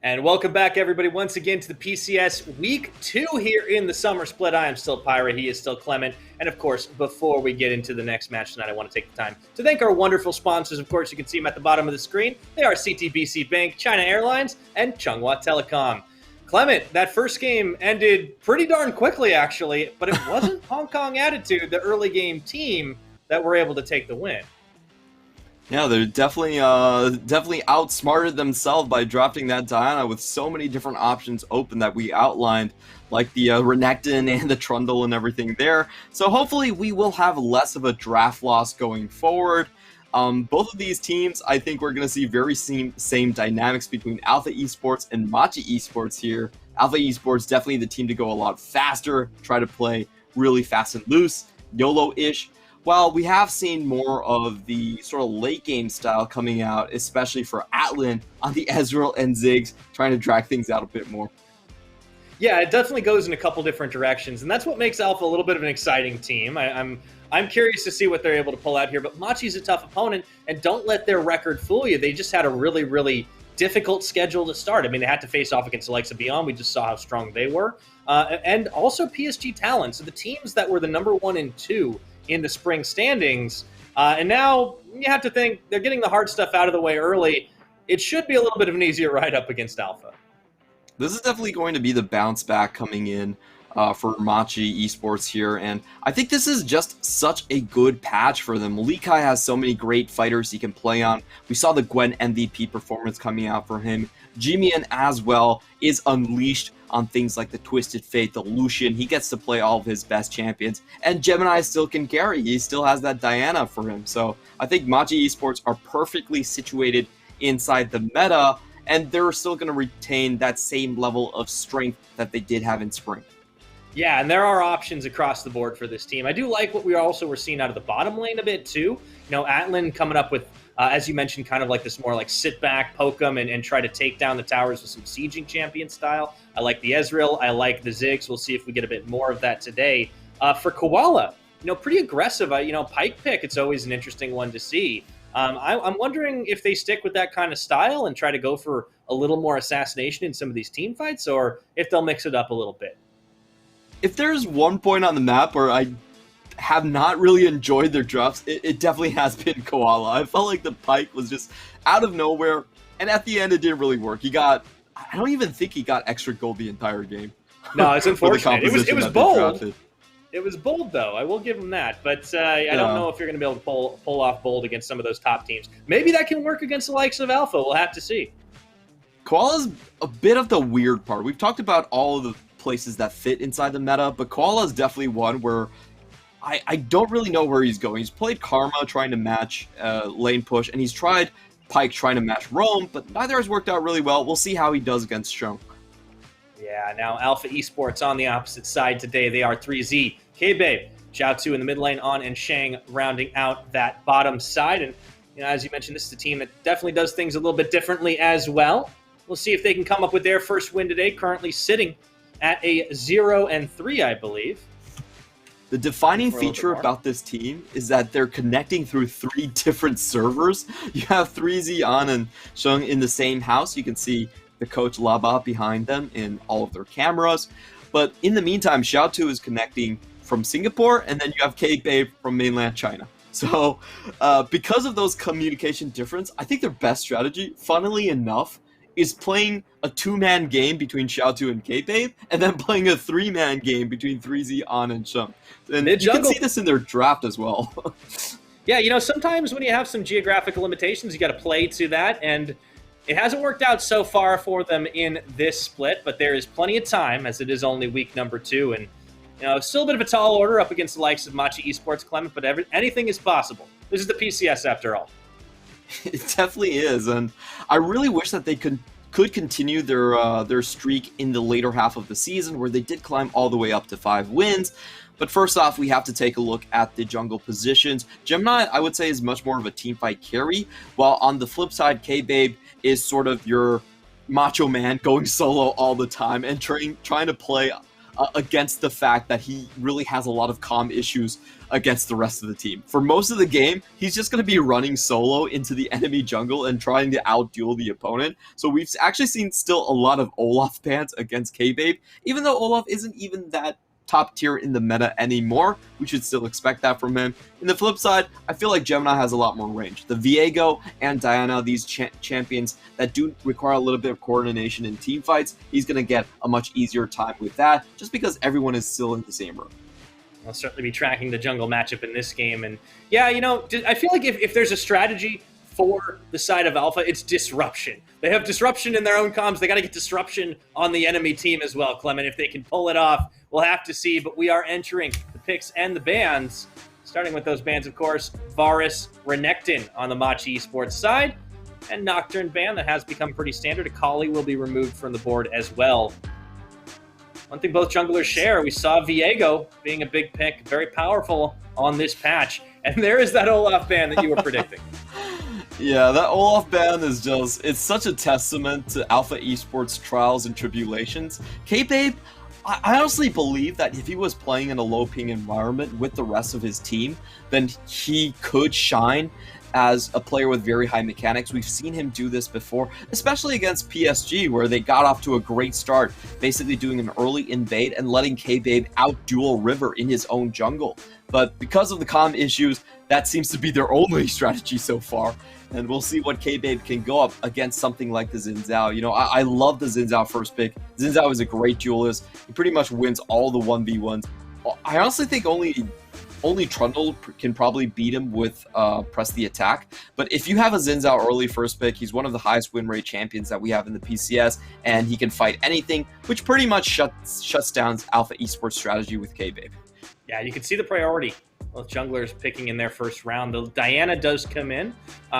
And welcome back, everybody, once again to the PCS Week 2 here in the Summer Split. I am still Pyra, he is still Clement. And, of course, before we get into the next match tonight, I want to take the time to thank our wonderful sponsors. Of course, you can see them at the bottom of the screen. They are CTBC Bank, China Airlines, and Chunghwa Telecom. Clement, that first game ended pretty darn quickly, actually, but it wasn't Hong Kong Attitude, the early game team, that were able to take the win. Yeah, they're definitely outsmarted themselves by drafting that Diana with so many different options open that we outlined, like the Renekton and the Trundle and everything there. So hopefully we will have less of a draft loss going forward. Both of these teams, I think we're going to see very same dynamics between Alpha Esports and Machi Esports here. Alpha Esports definitely the team to go a lot faster, try to play really fast and loose, YOLO-ish. Well, we have seen more of the sort of late game style coming out, especially for Atlan on the Ezreal and Ziggs, trying to drag things out a bit more. Yeah, it definitely goes in a couple different directions, and that's what makes Alpha a little bit of an exciting team. I'm curious to see what they're able to pull out here, but Machi's a tough opponent, and don't let their record fool you. They just had a really, really difficult schedule to start. I mean, they had to face off against the likes of Beyond. We just saw how strong they were, and also PSG Talent. So the teams that were the number 1 and 2 in the spring standings, and now you have to think they're getting the hard stuff out of the way early. It should be a little bit of an easier ride up against Alpha. This is definitely going to be the bounce back coming in for Machi Esports here, and I think this is just such a good patch for them. Likai has so many great fighters he can play on. We saw the Gwen MVP performance coming out for him. Jimian as well is unleashed on things like the Twisted Fate, the Lucian. He gets to play all of his best champions, and Gemini still can carry. He still has that Diana for him. So I think Machi Esports are perfectly situated inside the meta, and they're still going to retain that same level of strength that they did have in spring. Yeah, and there are options across the board for this team. I do like what we also were seeing out of the bottom lane a bit too. You know, Atlan coming up with, as you mentioned, kind of like this more like sit back, poke them, and try to take down the towers with some sieging champion style. I like the Ezreal. I like the Ziggs. We'll see if we get a bit more of that today. For Koala, pretty aggressive. Pike pick, it's always an interesting one to see. I'm wondering if they stick with that kind of style and try to go for a little more assassination in some of these team fights, or if they'll mix it up a little bit. If there's one point on the map where I have not really enjoyed their drops, it definitely has been Koala. I felt like the Pike was just out of nowhere, and at the end it didn't really work. I don't even think he got extra gold the entire game. No, it's unfortunate. It was bold. It was bold, though. I will give him that. But I don't know if you're going to be able to pull off bold against some of those top teams. Maybe that can work against the likes of Alpha. We'll have to see. Koala's a bit of the weird part. We've talked about all of the places that fit inside the meta, but Koala is definitely one where I don't really know where he's going. He's played Karma trying to match lane push, and he's tried Pike trying to match Roam, but neither has worked out really well. We'll see how he does against Shung. Yeah, now Alpha Esports on the opposite side today. They are 3Z, K-Babe, Xiao2 in the mid lane, On and Shang rounding out that bottom side. And as you mentioned, this is a team that definitely does things a little bit differently as well. We'll see if they can come up with their first win today, currently sitting at a 0-3, I believe. The defining feature about this team is that they're connecting through 3 different servers. You have 3Z, On, and Shung in the same house. You can see the coach Laba behind them in all of their cameras. But in the meantime, Xiao2 is connecting from Singapore, and then you have K-Babe from mainland China. So because of those communication difference, I think their best strategy, funnily enough, is playing a 2-man game between Xiao2 and K-Babe, and then playing a 3-man game between 3Z, On, and Shung. And you can see this in their draft as well. Yeah, sometimes when you have some geographical limitations, you got to play to that, and it hasn't worked out so far for them in this split, but there is plenty of time, as it is only week number 2, and still a bit of a tall order up against the likes of Machi Esports, Clement, but anything is possible. This is the PCS after all. It definitely is, and I really wish that they could continue their streak in the later half of the season, where they did climb all the way up to 5 wins. But first off, we have to take a look at the jungle positions. Gemini, I would say, is much more of a teamfight carry, while on the flip side, K-Babe is sort of your macho man going solo all the time and trying to play against the fact that he really has a lot of comm issues against the rest of the team. For most of the game, he's just going to be running solo into the enemy jungle and trying to outduel the opponent. So we've actually seen still a lot of Olaf bans against K-Babe, even though Olaf isn't even that top tier in the meta anymore. We should still expect that from him. In the flip side, I feel like Gemini has a lot more range. The Viego and Diana, these champions that do require a little bit of coordination in team fights, he's going to get a much easier time with that, just because everyone is still in the same room. I'll certainly be tracking the jungle matchup in this game. And yeah, you know, I feel like if there's a strategy for the side of Alpha, it's disruption. They have disruption in their own comms. They got to get disruption on the enemy team as well, Clement. If they can pull it off, we'll have to see. But we are entering the picks and the bans. Starting with those bans, of course, Varus, Renekton on the Machi Esports side, and Nocturne ban that has become pretty standard. Akali will be removed from the board as well. One thing both junglers share, we saw Viego being a big pick, very powerful on this patch. And there is that Olaf ban that you were predicting. Yeah, that Olaf ban is just, it's such a testament to Alpha Esports trials and tribulations. K-Babe, I honestly believe that if he was playing in a low ping environment with the rest of his team, then he could shine as a player with very high mechanics. We've seen him do this before, especially against PSG, where they got off to a great start, basically doing an early invade and letting K-Babe out-duel River in his own jungle. But because of the comm issues, that seems to be their only strategy so far. And we'll see what K-Babe can go up against something like the Xin Zhao. You know, I love the Xin Zhao first pick. Xin Zhao is a great duelist. He pretty much wins all the 1v1s. I honestly think only Trundle can probably beat him with press the attack. But if you have a Xin Zhao early first pick, he's one of the highest win rate champions that we have in the PCS, and he can fight anything, which pretty much shuts down Alpha Esports strategy with K-Babe. Yeah, you can see the priority. Both junglers picking in their first round. The Diana does come in,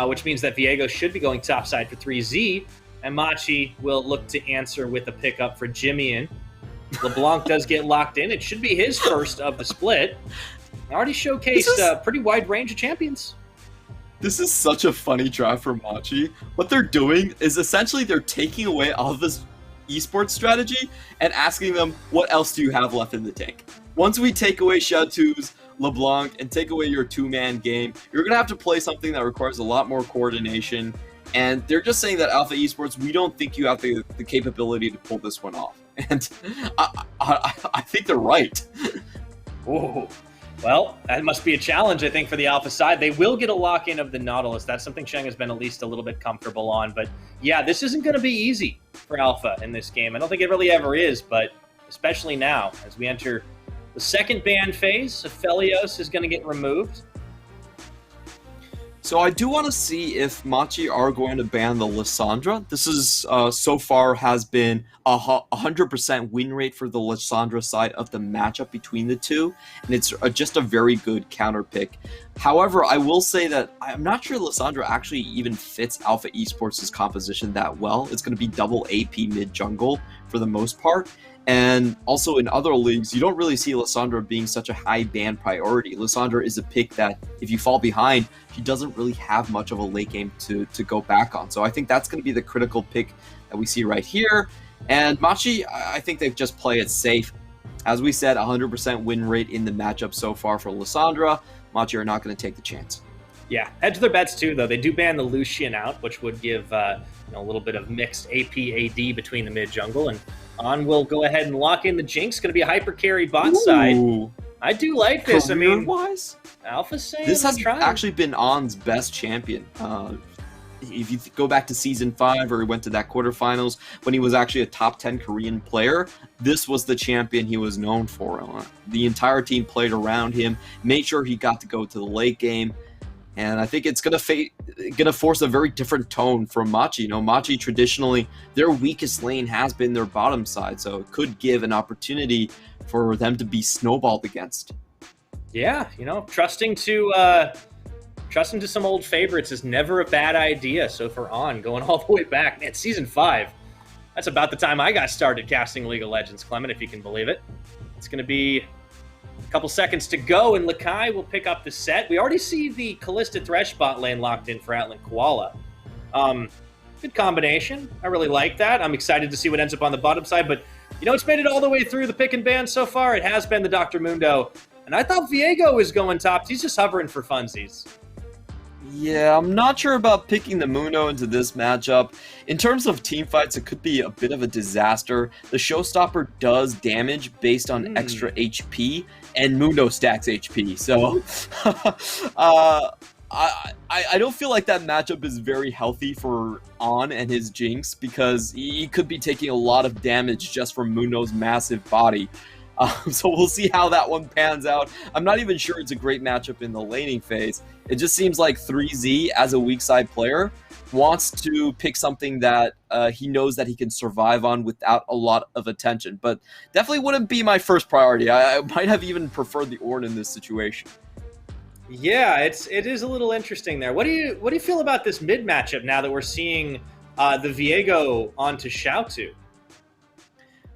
which means that Viego should be going topside for 3Z, and Machi will look to answer with a pickup for Jimmy. LeBlanc does get locked in. It should be his first of the split. Already showcased a pretty wide range of champions. This is such a funny draft for Machi. What they're doing is essentially they're taking away all of this esports strategy and asking them, what else do you have left in the tank? Once we take away Shatu's, LeBlanc, and take away your two-man game, you're going to have to play something that requires a lot more coordination. And they're just saying that Alpha Esports, we don't think you have the capability to pull this one off. And I think they're right. Whoa. Well, that must be a challenge, I think, for the Alpha side. They will get a lock-in of the Nautilus. That's something Sheng has been at least a little bit comfortable on. But yeah, this isn't going to be easy for Alpha in this game. I don't think it really ever is, but especially now as we enter the second ban phase, Aphelios is going to get removed. So I do want to see if Machi are going to ban the Lissandra. This is so far has been a 100% win rate for the Lissandra side of the matchup between the two, and it's just a very good counter pick. However, I will say that I'm not sure Lissandra actually even fits Alpha Esports' composition that well. It's going to be double AP mid jungle for the most part. And also in other leagues, you don't really see Lissandra being such a high ban priority. Lissandra is a pick that if you fall behind, she doesn't really have much of a late game to go back on. So I think that's going to be the critical pick that we see right here. And Machi, I think they just play it safe. As we said, 100% win rate in the matchup so far for Lissandra. Machi are not going to take the chance. Yeah, hedge their bets too, though. They do ban the Lucian out, which would give a little bit of mixed AP-AD between the mid-jungle. And On will go ahead and lock in the Jinx. Going to be a hyper carry bot side. I do like this. I mean, Alpha's saying this has actually been On's best champion. If you go back to Season 5, or he went to that quarterfinals, when he was actually a top 10 Korean player, this was the champion he was known for. The entire team played around him, made sure he got to go to the late game. And I think it's gonna force a very different tone from Machi. You know, Machi traditionally, their weakest lane has been their bottom side, so it could give an opportunity for them to be snowballed against. Yeah, trusting to some old favorites is never a bad idea. So for On, going all the way back, man, Season 5, that's about the time I got started casting League of Legends, Clement, if you can believe it. It's going to be a couple seconds to go, and Lakai will pick up the set. We already see the Callista Thresh bot lane locked in for Atlan Koala. Good combination. I really like that. I'm excited to see what ends up on the bottom side, but You know, it's made it all the way through the pick and ban so far. It has been the Dr. Mundo. And I thought Viego was going top. He's just hovering for funsies. Yeah, I'm not sure about picking the Mundo into this matchup. In terms of team fights, it could be a bit of a disaster. The Showstopper does damage based on extra HP, and Mundo stacks HP. So I don't feel like that matchup is very healthy for On and his Jinx, because he could be taking a lot of damage just from Mundo's massive body. So we'll see how that one pans out. I'm not even sure it's a great matchup in the laning phase. It just seems like 3Z, as a weak side player, wants to pick something that he knows that he can survive on without a lot of attention. But definitely wouldn't be my first priority. I might have even preferred the Ornn in this situation. Yeah, it is a little interesting there. What do you feel about this mid matchup now that we're seeing the Viego onto Xiaotu?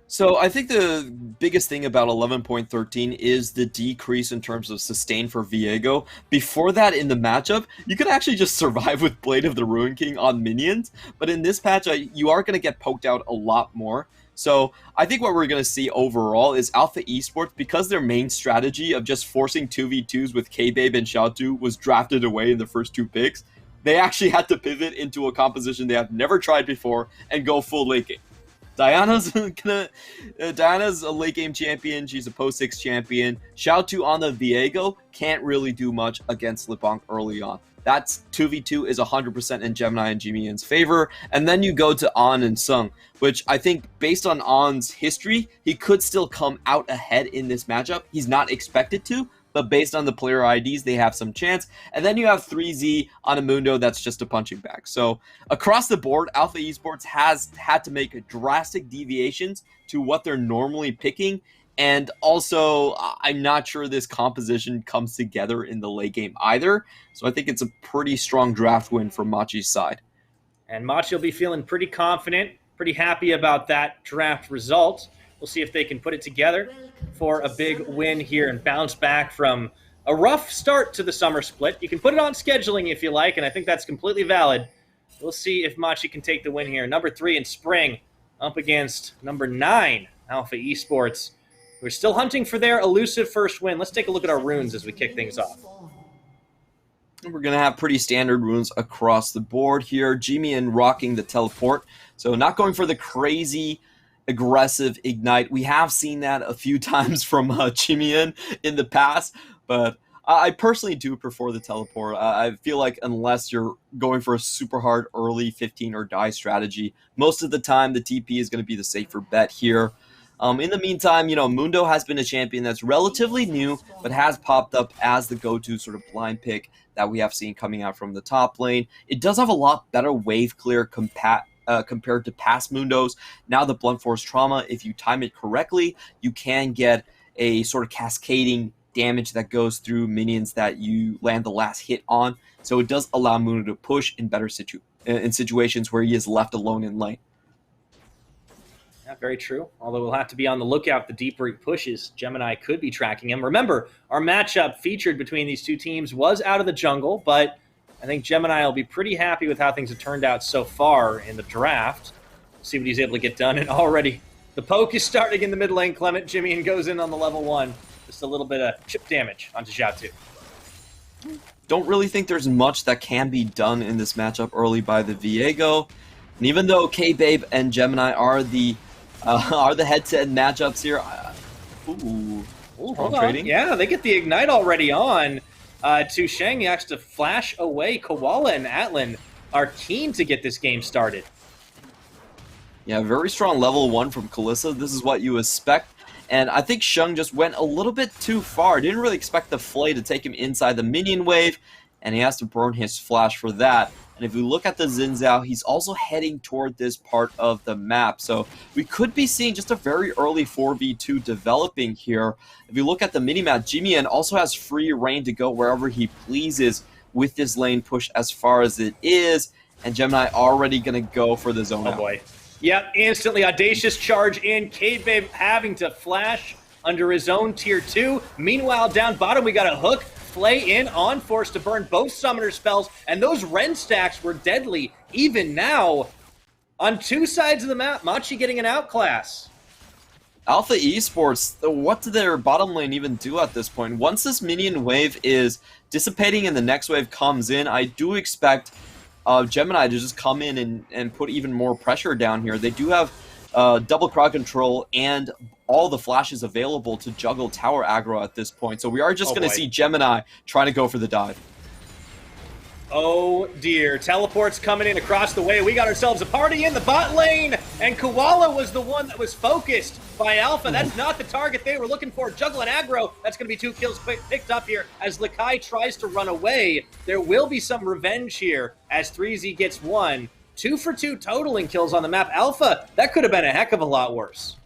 So I think the biggest thing about 11.13 is the decrease in terms of sustain for Viego. Before that, in the matchup, you could actually just survive with Blade of the Ruin King on minions, but in this patch, you are going to get poked out a lot more. So I think what we're going to see overall is Alpha Esports, because their main strategy of just forcing 2v2s with K-Babe and Xiaotu was drafted away in the first 2 picks, they actually had to pivot into a composition they have never tried before and go full late game. Diana's a late game champion. She's a post 6 champion. Xiaotu on the Viego can't really do much against Lipong early on. That's 2v2 is 100% in Gemini and Jimian's favor. And then you go to On and Sung, which I think based on On's history, he could still come out ahead in this matchup. He's not expected to, but based on the player IDs, they have some chance. And then you have 3Z on a Mundo that's just a punching bag. So across the board, Alpha Esports has had to make drastic deviations to what they're normally picking. And also, I'm not sure this composition comes together in the late game either. So I think it's a pretty strong draft win for Machi's side. And Machi will be feeling pretty confident, pretty happy about that draft result. We'll see if they can put it together for a big win here and bounce back from a rough start to the summer split. You can put it on scheduling if you like, and I think that's completely valid. We'll see if Machi can take the win here. Number 3 in Spring up against number 9, Alpha Esports. We're still hunting for their elusive first win. Let's take a look at our runes as we kick things off. We're going to have pretty standard runes across the board here. Jimian rocking the teleport. So not going for the crazy aggressive ignite. We have seen that a few times from Jimian in the past, but I personally do prefer the teleport. I feel like unless you're going for a super hard early 15 or die strategy, most of the time the TP is going to be the safer bet here. In the meantime, you know, Mundo has been a champion that's relatively new, but has popped up as the go-to sort of blind pick that we have seen coming out from the top lane. It does have a lot better wave clear compared to past Mundos. Now the Blunt Force Trauma, if you time it correctly, you can get a sort of cascading damage that goes through minions that you land the last hit on. So it does allow Mundo to push in better situations where he is left alone in lane. Yeah, very true. Although we'll have to be on the lookout. The deeper he pushes, Gemini could be tracking him. Remember, our matchup featured between these two teams was out of the jungle, but I think Gemini will be pretty happy with how things have turned out so far in the draft. See what he's able to get done. And already the poke is starting in the mid lane. Clement Jimian goes in on the level 1. Just a little bit of chip damage onto Xiaotu. Don't really think there's much that can be done in this matchup early by the Viego. And even though K-Babe and Gemini are the head-to-head matchups here, Hold on. Yeah, they get the ignite already on. To Shang, he has to flash away. Koala and Atlan are keen to get this game started. Yeah, very strong level 1 from Kalissa. This is what you expect. And I think Shang just went a little bit too far. Didn't really expect the Flay to take him inside the minion wave, and he has to burn his flash for that. And if we look at the Xin Zhao, he's also heading toward this part of the map. So we could be seeing just a very early 4v2 developing here. If you look at the minimap, Jimian also has free reign to go wherever he pleases with this lane push as far as it is. And Gemini already going to go for the zone out. Oh boy. Yep, instantly audacious charge in. K-Babe having to flash under his own tier 2. Meanwhile, down bottom, we got a hook. Flay in on force to burn both summoner spells, and those Ren stacks were deadly even now. On 2 sides of the map, Machi getting an outclass. Alpha Esports, what did their bottom lane even do at this point? Once this minion wave is dissipating and the next wave comes in, I do expect Gemini to just come in and put even more pressure down here. They do have double crowd control and all the flashes available to juggle tower aggro at this point. So we are just going to see Gemini trying to go for the dive. Oh dear, teleports coming in across the way. We got ourselves a party in the bot lane, and Koala was the one that was focused by Alpha. That's not the target they were looking for. Juggle and aggro. That's going to be 2 kills picked up here as Lakai tries to run away. There will be some revenge here as 3Z gets 1. 2 for 2 totaling kills on the map. Alpha, that could have been a heck of a lot worse.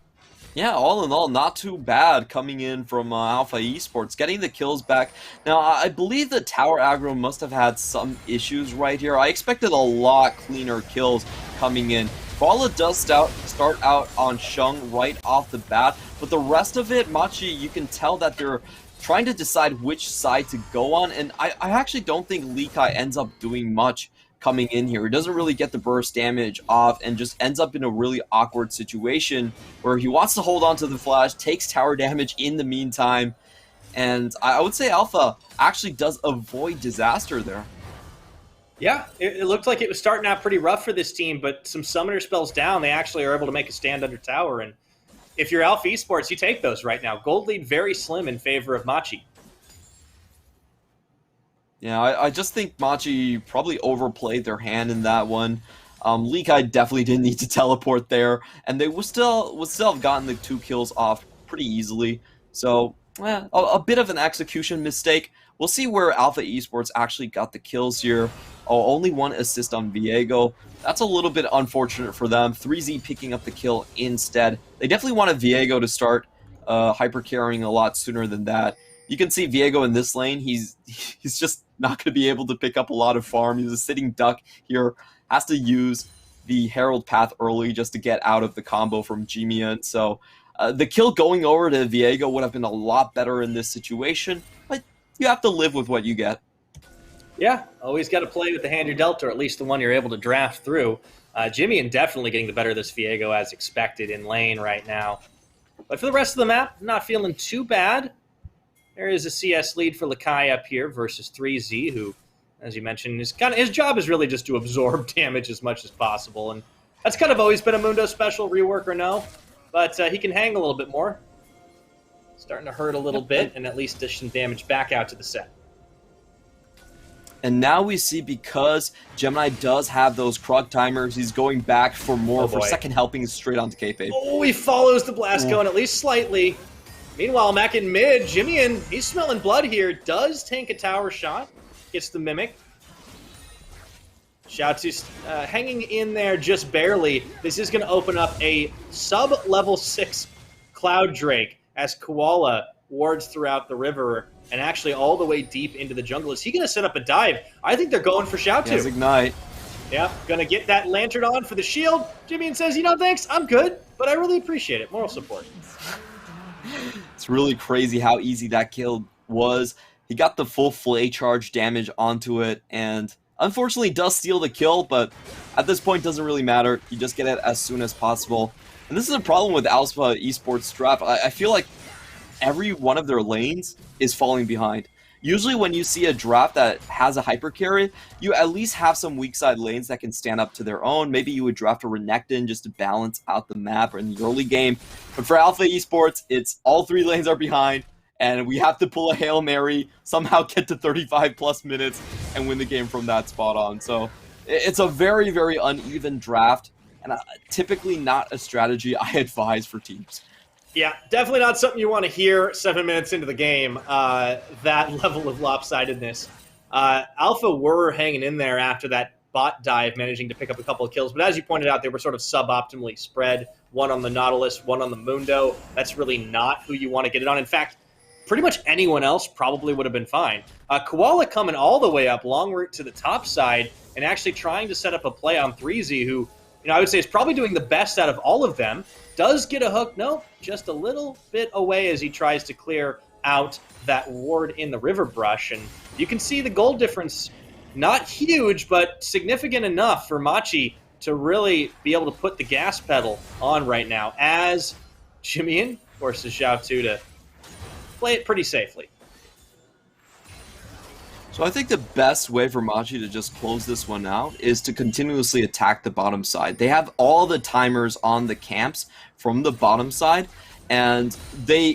Yeah, all in all, not too bad coming in from Alpha Esports, getting the kills back. Now, I believe the tower aggro must have had some issues right here. I expected a lot cleaner kills coming in. Koala does start out on Shung right off the bat, but the rest of it, Machi, you can tell that they're trying to decide which side to go on, and I actually don't think Likai ends up doing much coming in here. He doesn't really get the burst damage off and just ends up in a really awkward situation where he wants to hold on to the flash, takes tower damage in the meantime, and I would say Alpha actually does avoid disaster there. Yeah, it looked like it was starting out pretty rough for this team, but some summoner spells down, they actually are able to make a stand under tower, and if you're Alpha Esports, you take those right now. Gold lead very slim in favor of Machi. Yeah, I just think Machi probably overplayed their hand in that one. Likai definitely didn't need to teleport there, and they would still have gotten the 2 kills off pretty easily. So, a bit of an execution mistake. We'll see where Alpha Esports actually got the kills here. Oh, only 1 assist on Viego. That's a little bit unfortunate for them. 3Z picking up the kill instead. They definitely wanted Viego to start hyper carrying a lot sooner than that. You can see Viego in this lane. He's just not going to be able to pick up a lot of farm. He's a sitting duck here. Has to use the Herald path early just to get out of the combo from Jimian. So the kill going over to Viego would have been a lot better in this situation. But you have to live with what you get. Yeah, always got to play with the hand you're dealt, or at least the one you're able to draft through. Jimian definitely getting the better of this Viego as expected in lane right now. But for the rest of the map, not feeling too bad. There is a CS lead for Lakai up here versus 3Z, who, as you mentioned, his job is really just to absorb damage as much as possible, and that's kind of always been a Mundo special, rework or no, but he can hang a little bit more. Starting to hurt a little bit, and at least dish some damage back out to the set. And now we see, because Gemini does have those Krug timers, he's going back for more for second helpings straight onto Kayfabe. Oh, he follows the blast going at least slightly. Meanwhile, Mac in mid, Jimian, he's smelling blood here, does tank a tower shot, gets the Mimic. Shoutsu hanging in there just barely. This is going to open up a sub-level 6 Cloud Drake as Koala wards throughout the river and actually all the way deep into the jungle. Is he going to set up a dive? I think they're going for Shoutsu. Yes, Ignite. Yeah, going to get that lantern on for the shield. Jimian says, you know, thanks, I'm good, but I really appreciate it. Moral support. It's really crazy how easy that kill was. He got the full flay charge damage onto it, and unfortunately does steal the kill, but at this point doesn't really matter. You just get it as soon as possible. And this is a problem with Alpha Esports draft. I feel like every one of their lanes is falling behind. Usually when you see a draft that has a hyper carry, you at least have some weak side lanes that can stand up to their own. Maybe you would draft a Renekton just to balance out the map or in the early game. But for Alpha Esports, it's all 3 lanes are behind, and we have to pull a Hail Mary, somehow get to 35 plus minutes, and win the game from that spot on. So it's a very, very uneven draft, and typically not a strategy I advise for teams. Yeah, definitely not something you want to hear 7 minutes into the game, that level of lopsidedness. Alpha were hanging in there after that bot dive, managing to pick up a couple of kills. But as you pointed out, they were sort of suboptimally spread. One on the Nautilus, one on the Mundo. That's really not who you want to get it on. In fact, pretty much anyone else probably would have been fine. Koala coming all the way up, long route to the top side, and actually trying to set up a play on 3Z, who, you know, I would say is probably doing the best out of all of them. Does get a hook, no, just a little bit away as he tries to clear out that ward in the river brush. And you can see the gold difference, not huge, but significant enough for Machi to really be able to put the gas pedal on right now, as Jimmy forces Xiao2 to play it pretty safely. So I think the best way for Machi to just close this one out is to continuously attack the bottom side. They have all the timers on the camps from the bottom side, and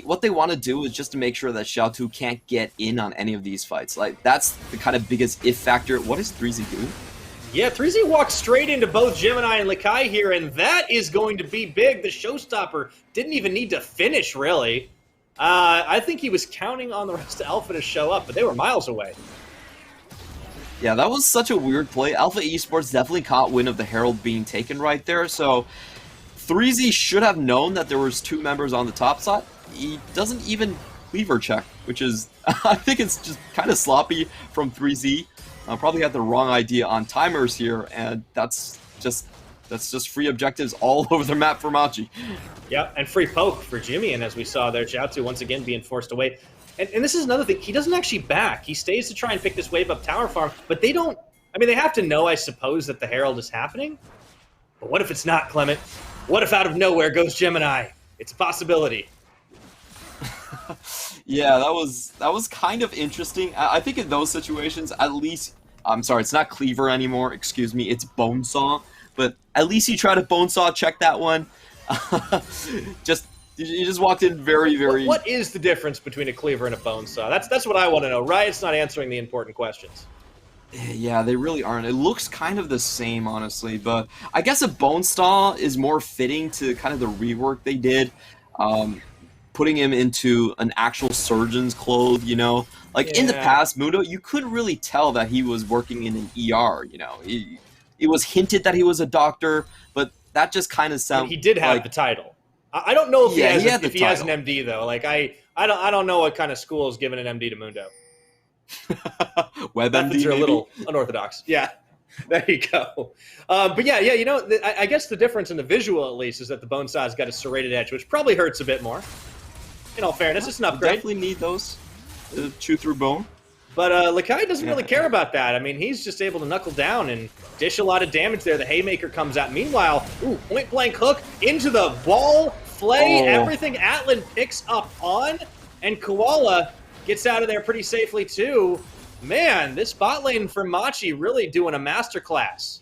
what they want to do is just to make sure that Xiao2 can't get in on any of these fights. Like, that's the kind of biggest if factor. What is 3Z doing? Yeah, 3Z walks straight into both Gemini and Lakai here, and that is going to be big. The showstopper didn't even need to finish, really. I think he was counting on the rest of Alpha to show up, but they were miles away. Yeah, that was such a weird play. Alpha Esports definitely caught wind of the Herald being taken right there, so 3Z should have known that there was 2 members on the top side. He doesn't even cleaver check, which is, I think it's just kind of sloppy from 3Z. Probably had the wrong idea on timers here, and that's just free objectives all over the map for Machi. Yeah, and free poke for Jimmy, and as we saw there, Xiao2 once again being forced away. And this is another thing. He doesn't actually back. He stays to try and pick this wave up tower farm, but they don't... I mean, they have to know, I suppose, that the Herald is happening. But what if it's not, Clement? What if out of nowhere goes Gemini? It's a possibility. Yeah, that was kind of interesting. I think in those situations, at least... I'm sorry, it's not cleaver anymore. Excuse me, it's bonesaw. But at least he tried to bonesaw check that one. You just walked in very, very... What is the difference between a cleaver and a bone saw? That's what I want to know, right? It's not answering the important questions. Yeah, they really aren't. It looks kind of the same, honestly, but I guess a bone saw is more fitting to kind of the rework they did, putting him into an actual surgeon's clothes, you know? Like, in the past, Mundo, you couldn't really tell that he was working in an ER, you know? It was hinted that he was a doctor, but that just kind of sounded... He did have like, the title. I don't know if he has an title. MD though. Like I don't know what kind of school is giving an MD to Mundo. WebMD Methods are a little unorthodox. Yeah, there you go. But yeah, you know, I guess the difference in the visual at least is that the bone saw's got a serrated edge, which probably hurts a bit more. In all fairness, it's an upgrade. Definitely need those to chew through bone. But Lakai doesn't really care about that. I mean, he's just able to knuckle down and dish a lot of damage there. The Haymaker comes out. Meanwhile, point-blank hook into the ball, flay, everything Atlan picks up on, and Koala gets out of there pretty safely too. Man, this bot lane for Machi really doing a masterclass.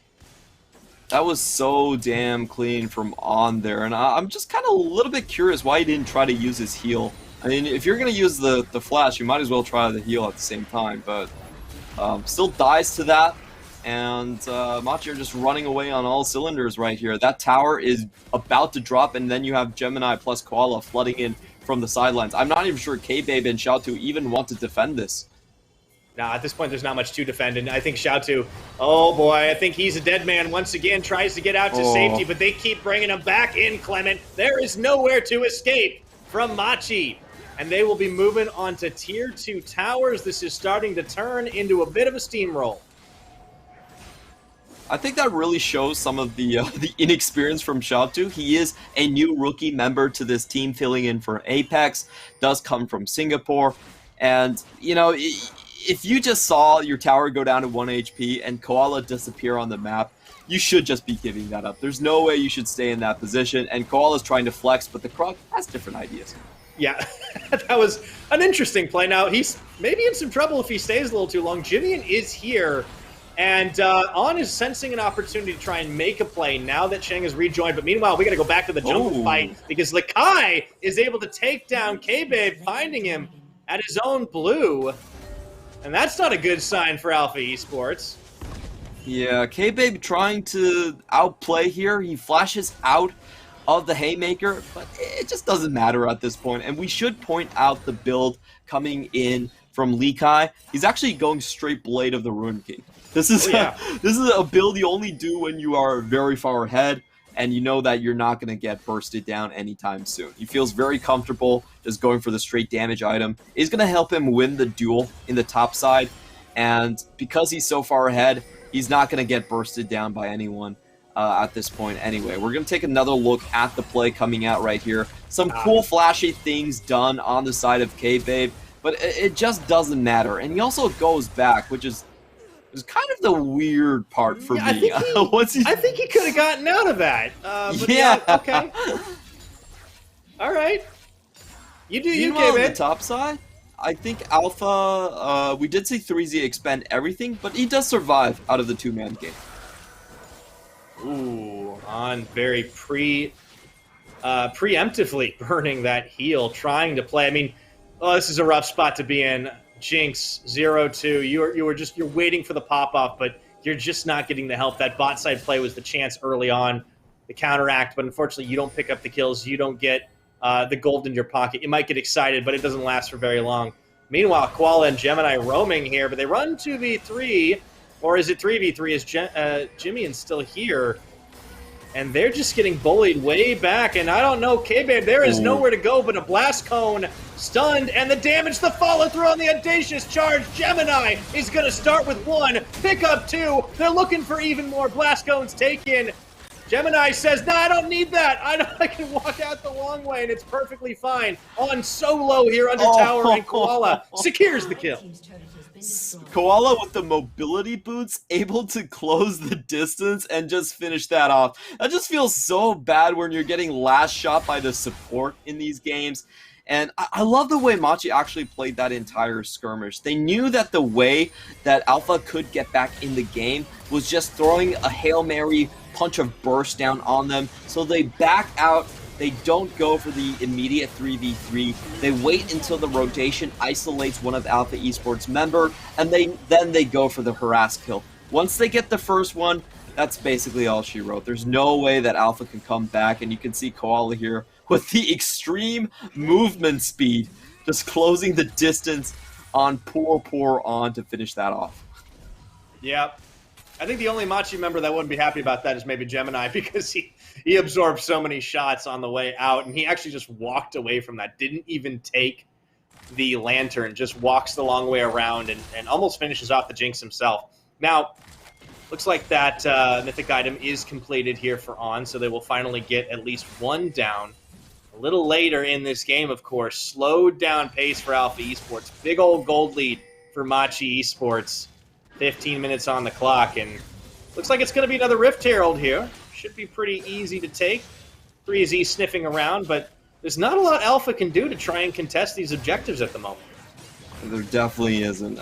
That was so damn clean from on there, and I'm just kind of a little bit curious why he didn't try to use his heal. I mean, if you're going to use the flash, you might as well try the heal at the same time, but still dies to that, and Machi are just running away on all cylinders right here. That tower is about to drop, and then you have Gemini plus Koala flooding in from the sidelines. I'm not even sure K-Babe and Xiao2 even want to defend this. Now, at this point, there's not much to defend, and I think Xiao2, oh boy, I think he's a dead man once again, tries to get out to safety, but they keep bringing him back in, Clement. There is nowhere to escape from Machi. And they will be moving on to Tier 2 towers. This is starting to turn into a bit of a steamroll. I think that really shows some of the inexperience from Xiao2. He is a new rookie member to this team, filling in for Apex, does come from Singapore. And, you know, if you just saw your tower go down to 1 HP and Koala disappear on the map, you should just be giving that up. There's no way you should stay in that position. And Koala's trying to flex, but the Krug has different ideas. Yeah, that was an interesting play. Now, he's maybe in some trouble if he stays a little too long. Jimmy is here, and On is sensing an opportunity to try and make a play now that Sheng has rejoined. But meanwhile, we got to go back to the jungle fight because Lakai is able to take down K-Babe, finding him at his own blue. And that's not a good sign for Alpha Esports. Yeah, K-Babe trying to outplay here. He flashes out of the Haymaker, but it just doesn't matter at this point. And we should point out the build coming in from Lakai. He's actually going straight Blade of the Ruin King. This is this is a build you only do when you are very far ahead and you know that you're not going to get bursted down anytime soon. He feels very comfortable just going for the straight damage item. It's going to help him win the duel in the top side, and because he's so far ahead, he's not going to get bursted down by anyone at this point anyway. We're going to take another look at the play coming out right here. Some cool flashy things done on the side of K-Babe, but it just doesn't matter. And he also goes back, which is kind of the weird part for me. I think he could have gotten out of that. But okay. All right. You do you, Meanwhile, on the K-Man. top side, I think Alpha, we did see 3Z expend everything, but he does survive out of the two-man game. Ooh, on very preemptively burning that heal, trying to play. I mean, oh, this is a rough spot to be in. Jinx 0-2. You're waiting for the pop off, but you're just not getting the help. That bot side play was the chance early on, the counteract, but unfortunately you don't pick up the kills. You don't get the gold in your pocket. You might get excited, but it doesn't last for very long. Meanwhile, Koala and Gemini roaming here, but they run 2v3, or is it 3v3? Is Jimmy's still here? And they're just getting bullied way back, and I don't know, K-Babe, there is nowhere to go but a blast cone, stunned, and the damage, the follow-through on the audacious charge. Gemini is going to start with 1, pick up 2, they're looking for even more blast cones taken. Gemini says, no, I don't need that. I can walk out the long way, and it's perfectly fine. On solo here under tower, and Koala secures the kill. Koala with the mobility boots, able to close the distance and just finish that off. That just feels so bad when you're getting last shot by the support in these games. And I love the way Machi actually played that entire skirmish. They knew that the way that Alpha could get back in the game was just throwing a Hail Mary punch of burst down on them. So they back out. They don't go for the immediate 3v3. They wait until the rotation isolates one of Alpha Esports member, and then they go for the harass kill. Once they get the first one, that's basically all she wrote. There's no way that Alpha can come back, and you can see Koala here with the extreme movement speed, just closing the distance on poor on to finish that off. Yep. I think the only Machi member that wouldn't be happy about that is maybe Gemini, because he absorbed so many shots on the way out, and he actually just walked away from that. Didn't even take the lantern, just walks the long way around and almost finishes off the Jinx himself. Now, looks like that mythic item is completed here for On, so they will finally get at least 1 down. A little later in this game, of course, slowed down pace for Alpha Esports. Big old gold lead for Machi Esports. 15 minutes on the clock, and looks like it's going to be another Rift Herald here. Should be pretty easy to take. 3Z sniffing around, but there's not a lot Alpha can do to try and contest these objectives at the moment. There definitely isn't.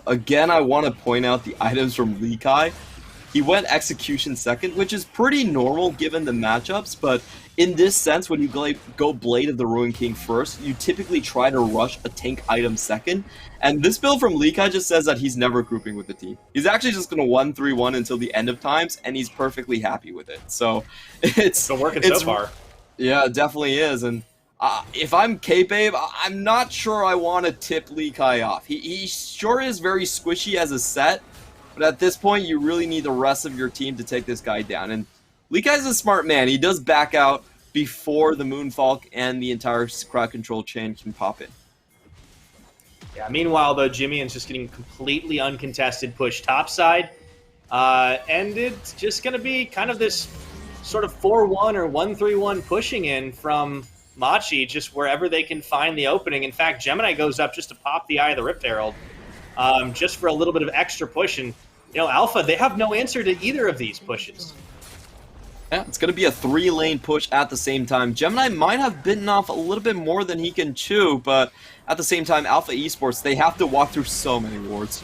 Again, I want to point out the items from Lekai. He went Execution second, which is pretty normal given the matchups, but in this sense, when you go Blade of the Ruin King first, you typically try to rush a tank item second, and this build from Lekai just says that he's never grouping with the team. He's actually just going to 1-3-1 until the end of times, and he's perfectly happy with it. So it's been working so far. Yeah, it definitely is, and if I'm K-Babe, I'm not sure I want to tip Lekai off. He sure is very squishy as a set, but at this point, you really need the rest of your team to take this guy down. And Leakai's a smart man. He does back out before the Moonfalk and the entire crowd control chain can pop in. Yeah, meanwhile, though, Jimmy's just getting completely uncontested push topside. And it's just going to be kind of this sort of 4-1 or 1-3-1 pushing in from Machi, just wherever they can find the opening. In fact, Gemini goes up just to pop the Eye of the Rift Herald, just for a little bit of extra push. And, you know, Alpha, they have no answer to either of these pushes. Yeah, it's going to be a 3-lane push at the same time. Gemini might have bitten off a little bit more than he can chew, but at the same time, Alpha Esports, they have to walk through so many wards.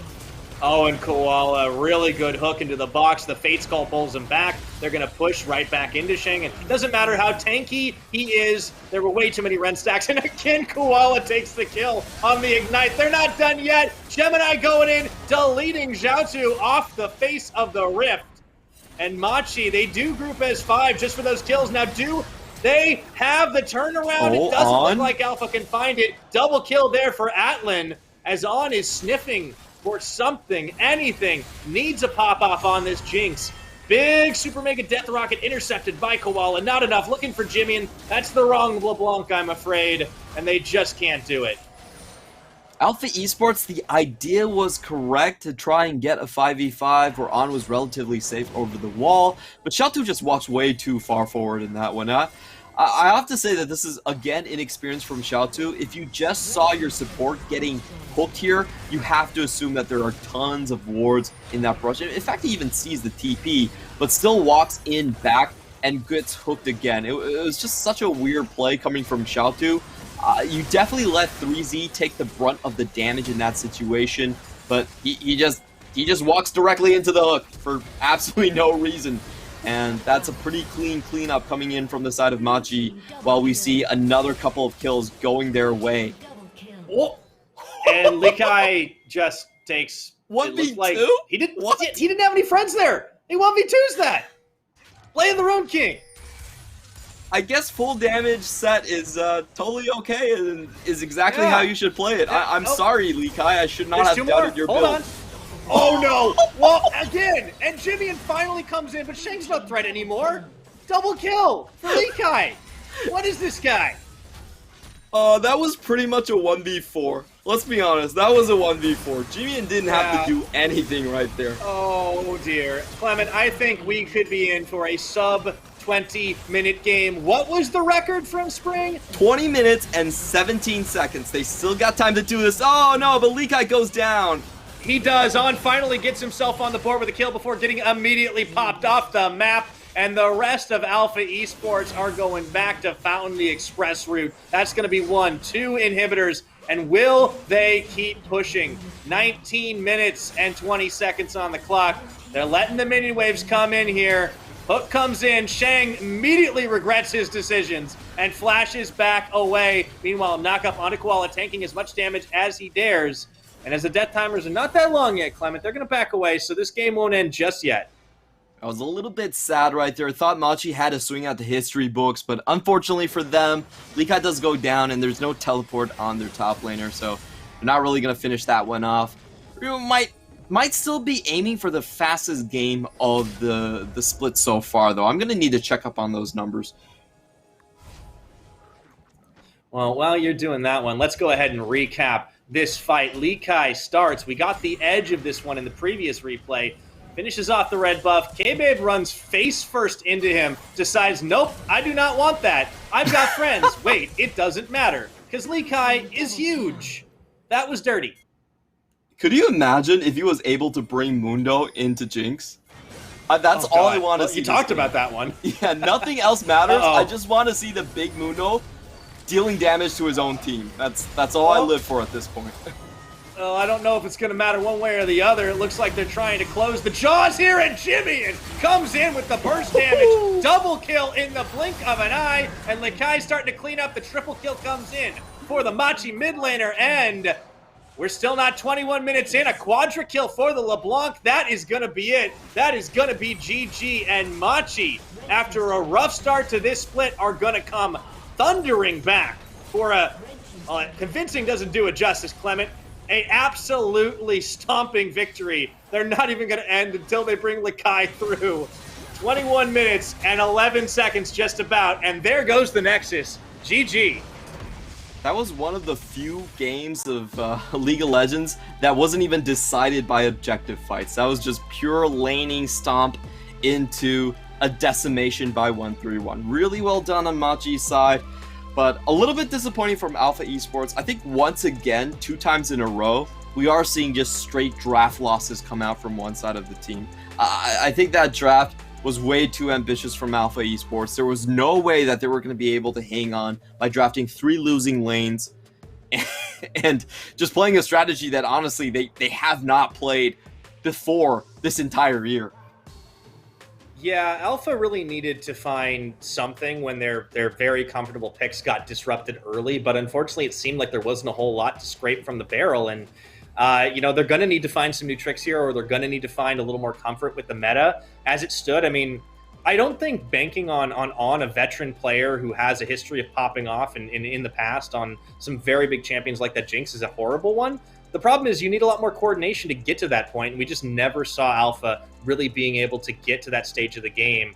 Oh, and Koala, really good hook into the box. The Fate Skull pulls him back. They're going to push right back into Shang. And it doesn't matter how tanky he is. There were way too many Ren stacks. And again, Koala takes the kill on the Ignite. They're not done yet. Gemini going in, deleting Xiaotu off the face of the Rift. And Machi, they do group as 5 just for those kills. Now, do they have the turnaround? It doesn't look like Alpha can find it. Double kill there for Atlan, as On is sniffing for something, anything. Needs a pop-off on this Jinx. Big Super Mega Death Rocket intercepted by Koala. Not enough. Looking for Jimmy, and that's the wrong LeBlanc, I'm afraid. And they just can't do it. Alpha Esports, the idea was correct to try and get a 5v5 where On was relatively safe over the wall, but Xiaotu just walks way too far forward in that one. I have to say that this is, again, inexperience from Xiaotu. If you just saw your support getting hooked here, you have to assume that there are tons of wards in that brush. In fact, he even sees the TP, but still walks in back and gets hooked again. It was just such a weird play coming from Xiaotu. You definitely let 3Z take the brunt of the damage in that situation, but he just walks directly into the hook for absolutely no reason. And that's a pretty clean cleanup coming in from the side of Machi, while we see another couple of kills going their way. Oh. And Likai just takes 1v2? Like he didn't have any friends there. He 1v2's that. Playing the Rune King. I guess full damage set is totally okay and is exactly how you should play it. Yeah. I'm sorry, Likai. I should not have doubted your build. Hold on. Oh no! Well, again, and Jimmy finally comes in, but Shang's no threat anymore. Double kill for Likai. What is this guy? That was pretty much a 1v4. Let's be honest, that was a 1v4. Jimian didn't have to do anything right there. Oh dear. Clement, I think we could be in for a sub 20-minute game. What was the record from Spring? 20 minutes and 17 seconds. They still got time to do this. Oh no, but Likai goes down. He does. On finally gets himself on the board with a kill before getting immediately popped off the map. And the rest of Alpha Esports are going back to Fountain the Express route. That's going to be 2 inhibitors. And will they keep pushing? 19 minutes and 20 seconds on the clock. They're letting the minion waves come in here. Hook comes in. Shang immediately regrets his decisions and flashes back away. Meanwhile, Knockup onto Koala tanking as much damage as he dares. And as the death timers are not that long yet, Clement, they're going to back away, so this game won't end just yet. I was a little bit sad right there. I thought Machi had to swing out the history books, but unfortunately for them, Likai does go down, and there's no teleport on their top laner, so they're not really going to finish that one off. We might still be aiming for the fastest game of the split so far, though. I'm going to need to check up on those numbers. Well, while you're doing that one, let's go ahead and recap this fight. Likai starts. We got the edge of this one in the previous replay. Finishes off the red buff. K-Babe runs face first into him. Decides, nope, I do not want that. I've got friends. Wait, it doesn't matter. Because Likai is huge. That was dirty. Could you imagine if he was able to bring Mundo into Jinx? That's all I want to see. You talked about that one. Yeah, nothing else matters. I just want to see the big Mundo dealing damage to his own team. That's all I live for at this point. Well, I don't know if it's going to matter one way or the other. It looks like they're trying to close the jaws here, and Jimmy comes in with the burst damage. Double kill in the blink of an eye, and Likai starting to clean up. The triple kill comes in for the Machi mid laner, and we're still not 21 minutes in. A quadra kill for the LeBlanc. That is going to be it. That is going to be GG, and Machi, after a rough start to this split, are going to come thundering back for a convincing doesn't do it justice, Clement. A absolutely stomping victory. They're not even going to end until they bring Likai through. 21 minutes and 11 seconds just about, and there goes the Nexus. GG. That was one of the few games of League of Legends that wasn't even decided by objective fights. That was just pure laning stomp into a decimation by 131. Really well done on Machi's side, but a little bit disappointing from Alpha Esports. I think once again, 2 times in a row, we are seeing just straight draft losses come out from one side of the team. I think that draft was way too ambitious from Alpha Esports. There was no way that they were going to be able to hang on by drafting 3 losing lanes and just playing a strategy that honestly they have not played before this entire year. Yeah, Alpha really needed to find something when their very comfortable picks got disrupted early, but unfortunately it seemed like there wasn't a whole lot to scrape from the barrel, and they're going to need to find some new tricks here, or they're going to need to find a little more comfort with the meta as it stood. I mean, I don't think banking on a veteran player who has a history of popping off in the past on some very big champions like that Jinx is a horrible one. The problem is you need a lot more coordination to get to that point, and we just never saw Alpha really being able to get to that stage of the game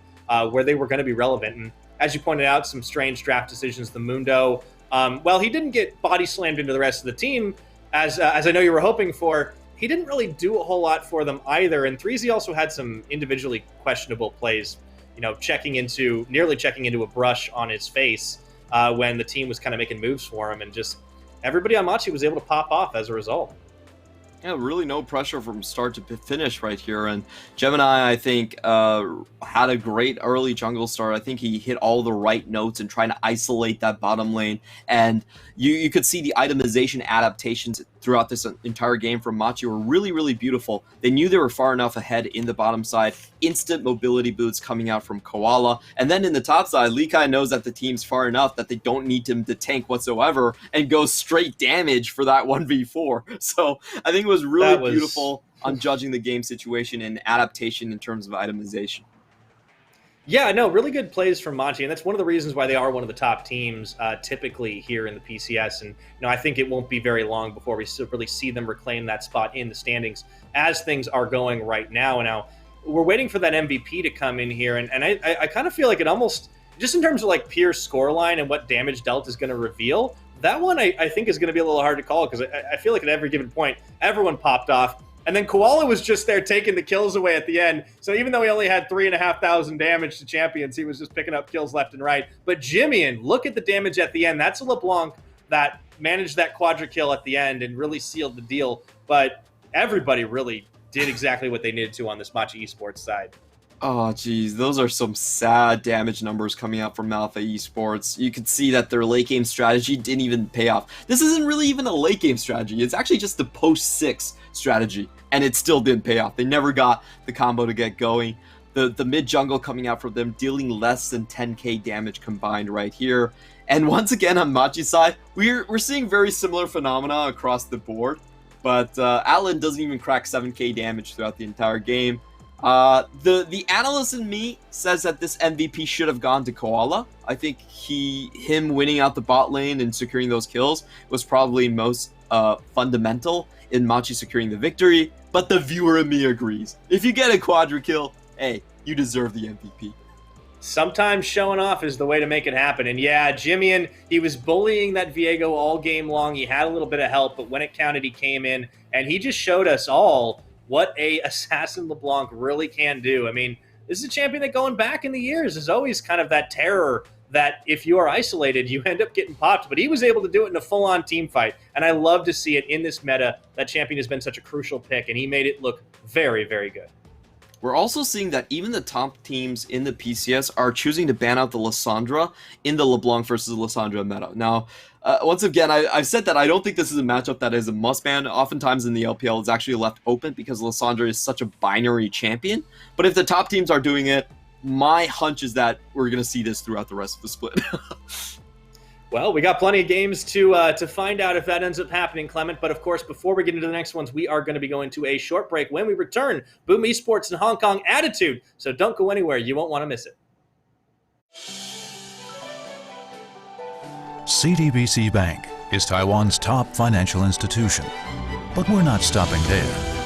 where they were going to be relevant. And as you pointed out, some strange draft decisions. The Mundo, well, he didn't get body slammed into the rest of the team, as I know you were hoping for. He didn't really do a whole lot for them either. And 3Z also had some individually questionable plays, nearly checking into a brush on his face when the team was kind of making moves for him, and just everybody on Machi was able to pop off as a result. Yeah, really no pressure from start to finish right here. And Gemini, I think, had a great early jungle start. I think he hit all the right notes and trying to isolate that bottom lane. And you could see the itemization adaptations throughout this entire game from Machi were really, really beautiful. They knew they were far enough ahead in the bottom side. Instant mobility boots coming out from Koala. And then in the top side, Lee Kai knows that the team's far enough that they don't need him to tank whatsoever and go straight damage for that 1v4. So I think it was really beautiful on judging the game situation and adaptation in terms of itemization. Yeah, no, really good plays from Machi, and that's one of the reasons why they are one of the top teams typically here in the PCS. And I think it won't be very long before we really see them reclaim that spot in the standings as things are going right now. And now we're waiting for that MVP to come in here, and I kind of feel like it almost, just in terms of like pure scoreline and what damage dealt is going to reveal, that one I think is going to be a little hard to call, because I feel like at every given point, everyone popped off. And then Koala was just there taking the kills away at the end. So even though he only had 3,500 damage to champions, he was just picking up kills left and right. But Jimmy, look at the damage at the end. That's a LeBlanc that managed that quadra kill at the end and really sealed the deal. But everybody really did exactly what they needed to on this Machi Esports side. Oh, geez, those are some sad damage numbers coming out from Alpha Esports. You could see that their late game strategy didn't even pay off. This isn't really even a late game strategy. It's actually just the post-6 strategy, and it still didn't pay off. They never got the combo to get going. The mid jungle coming out from them, dealing less than 10k damage combined right here. And once again, on Machi's side, we're seeing very similar phenomena across the board, but Atlan doesn't even crack 7k damage throughout the entire game. The analyst in me says that this MVP should have gone to Koala. I think him winning out the bot lane and securing those kills was probably most fundamental in Machi securing the victory, but the viewer in me agrees. If you get a quadra kill, hey, you deserve the MVP. Sometimes showing off is the way to make it happen. And yeah, Jimmy, he was bullying that Viego all game long. He had a little bit of help, but when it counted, he came in, and he just showed us all what a Assassin LeBlanc really can do. I mean, this is a champion that going back in the years is always kind of that terror that if you are isolated, you end up getting popped. But he was able to do it in a full-on team fight, and I love to see it in this meta. That champion has been such a crucial pick, and he made it look very, very good. We're also seeing that even the top teams in the PCS are choosing to ban out the Lissandra in the LeBlanc versus Lissandra meta. Now, once again, I've said that I don't think this is a matchup that is a must-ban. Oftentimes in the LPL, it's actually left open because Lissandra is such a binary champion. But if the top teams are doing it, my hunch is that we're going to see this throughout the rest of the split. Well, we got plenty of games to find out if that ends up happening, Clement. But of course, before we get into the next ones, we are going to be going to a short break. When we return, Boom Esports and Hong Kong Attitude. So don't go anywhere. You won't want to miss it. CTBC Bank is Taiwan's top financial institution. But we're not stopping there.